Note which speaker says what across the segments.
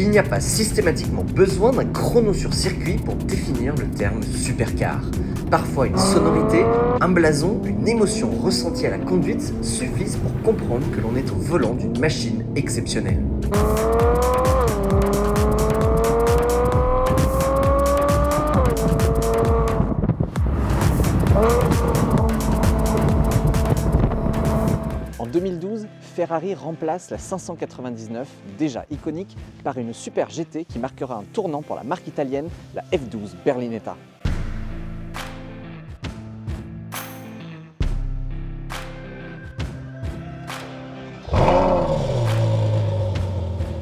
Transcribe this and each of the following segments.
Speaker 1: Il n'y a pas systématiquement besoin d'un chrono sur circuit pour définir le terme supercar. Parfois une sonorité, un blason, une émotion ressentie à la conduite suffisent pour comprendre que l'on est au volant d'une machine exceptionnelle.
Speaker 2: En 2012, Ferrari remplace la 599, déjà iconique, par une Super GT qui marquera un tournant pour la marque italienne, la F12 Berlinetta.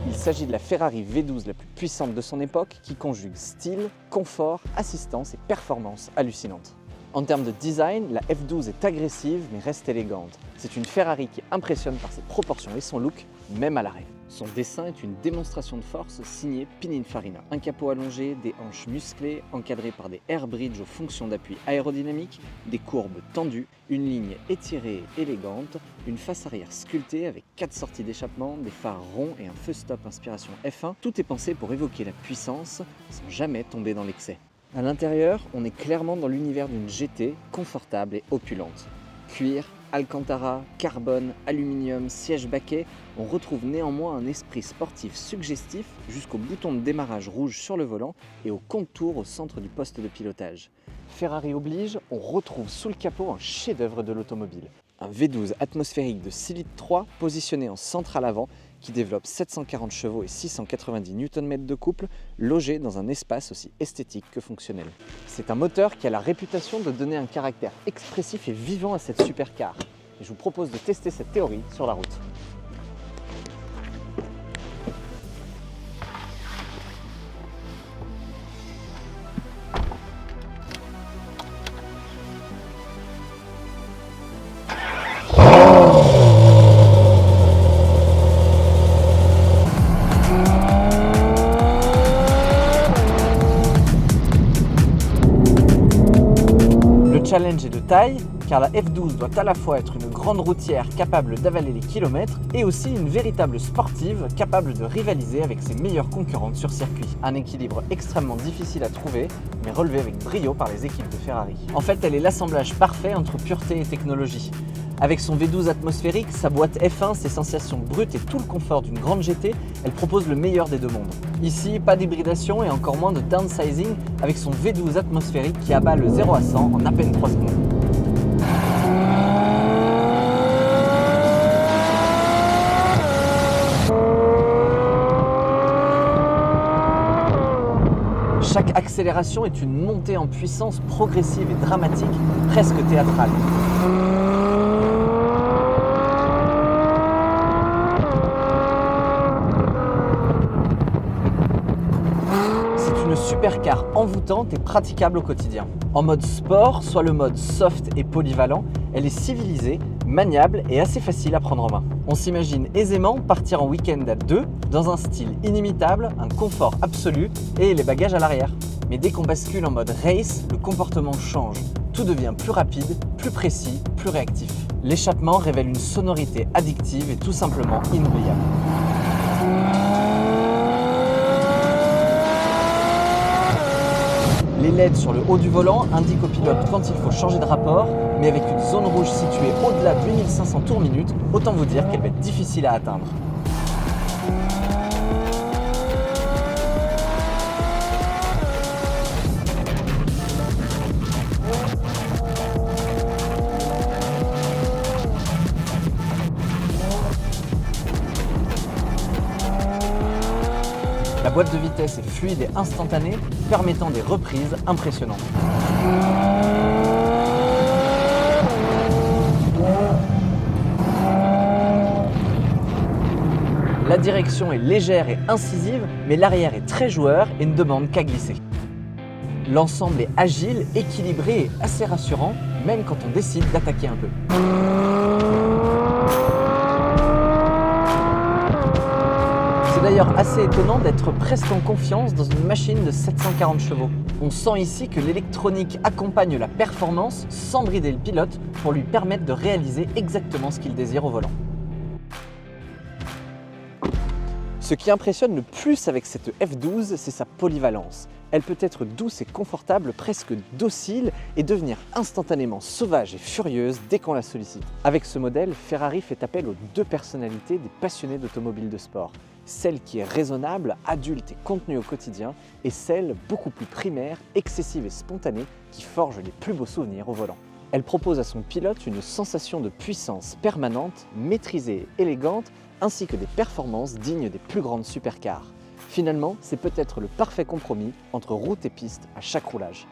Speaker 2: Il s'agit de la Ferrari V12 la plus puissante de son époque qui conjugue style, confort, assistance et performance hallucinante. En termes de design, la F12 est agressive mais reste élégante. C'est une Ferrari qui impressionne par ses proportions et son look, même à l'arrêt. Son dessin est une démonstration de force signée Pininfarina. Un capot allongé, des hanches musclées, encadrées par des air bridge aux fonctions d'appui aérodynamique, des courbes tendues, une ligne étirée et élégante, une face arrière sculptée avec 4 sorties d'échappement, des phares ronds et un feu stop inspiration F1. Tout est pensé pour évoquer la puissance sans jamais tomber dans l'excès. À l'intérieur, on est clairement dans l'univers d'une GT confortable et opulente. Cuir, alcantara, carbone, aluminium, siège baquet, on retrouve néanmoins un esprit sportif suggestif jusqu'au bouton de démarrage rouge sur le volant et au contour au centre du poste de pilotage. Ferrari oblige, on retrouve sous le capot un chef-d'œuvre de l'automobile. Un V12 atmosphérique de 6 litres 3 positionné en centrale avant qui développe 740 chevaux et 690 Nm de couple, logé dans un espace aussi esthétique que fonctionnel. C'est un moteur qui a la réputation de donner un caractère expressif et vivant à cette supercar. Et je vous propose de tester cette théorie sur la route. Le challenge est de taille car la F12 doit à la fois être une grande routière capable d'avaler les kilomètres et aussi une véritable sportive capable de rivaliser avec ses meilleures concurrentes sur circuit. Un équilibre extrêmement difficile à trouver mais relevé avec brio par les équipes de Ferrari. En fait, elle est l'assemblage parfait entre pureté et technologie. Avec son V12 atmosphérique, sa boîte F1, ses sensations brutes et tout le confort d'une grande GT, elle propose le meilleur des deux mondes. Ici, pas d'hybridation et encore moins de downsizing avec son V12 atmosphérique qui abat le 0 à 100 en à peine 3 secondes. Chaque accélération est une montée en puissance progressive et dramatique, presque théâtrale. Une supercar envoûtante et praticable au quotidien. En mode sport, soit le mode soft et polyvalent, elle est civilisée, maniable et assez facile à prendre en main. On s'imagine aisément partir en week-end à deux, dans un style inimitable, un confort absolu et les bagages à l'arrière. Mais dès qu'on bascule en mode race, le comportement change. Tout devient plus rapide, plus précis, plus réactif. L'échappement révèle une sonorité addictive et tout simplement inoubliable. Les LED sur le haut du volant indiquent au pilote quand il faut changer de rapport, mais avec une zone rouge située au-delà de 8500 tours minute, autant vous dire qu'elle va être difficile à atteindre. La boîte de vitesse est fluide et instantanée, permettant des reprises impressionnantes. La direction est légère et incisive, mais l'arrière est très joueur et ne demande qu'à glisser. L'ensemble est agile, équilibré et assez rassurant, même quand on décide d'attaquer un peu. C'est d'ailleurs assez étonnant d'être presque en confiance dans une machine de 740 chevaux. On sent ici que l'électronique accompagne la performance sans brider le pilote pour lui permettre de réaliser exactement ce qu'il désire au volant. Ce qui impressionne le plus avec cette F12, c'est sa polyvalence. Elle peut être douce et confortable, presque docile, et devenir instantanément sauvage et furieuse dès qu'on la sollicite. Avec ce modèle, Ferrari fait appel aux deux personnalités des passionnés d'automobiles de sport. Celle qui est raisonnable, adulte et contenue au quotidien, et celle beaucoup plus primaire, excessive et spontanée, qui forge les plus beaux souvenirs au volant. Elle propose à son pilote une sensation de puissance permanente, maîtrisée et élégante, ainsi que des performances dignes des plus grandes supercars. Finalement, c'est peut-être le parfait compromis entre route et piste à chaque roulage.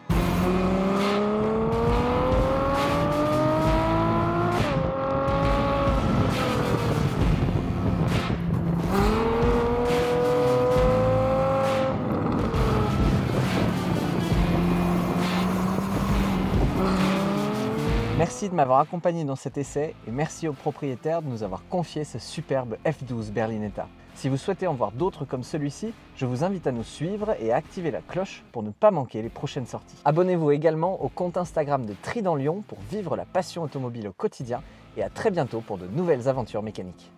Speaker 2: Merci de m'avoir accompagné dans cet essai et merci au propriétaire de nous avoir confié ce superbe F12 Berlinetta. Si vous souhaitez en voir d'autres comme celui-ci, je vous invite à nous suivre et à activer la cloche pour ne pas manquer les prochaines sorties. Abonnez-vous également au compte Instagram de Trident Lyon pour vivre la passion automobile au quotidien et à très bientôt pour de nouvelles aventures mécaniques.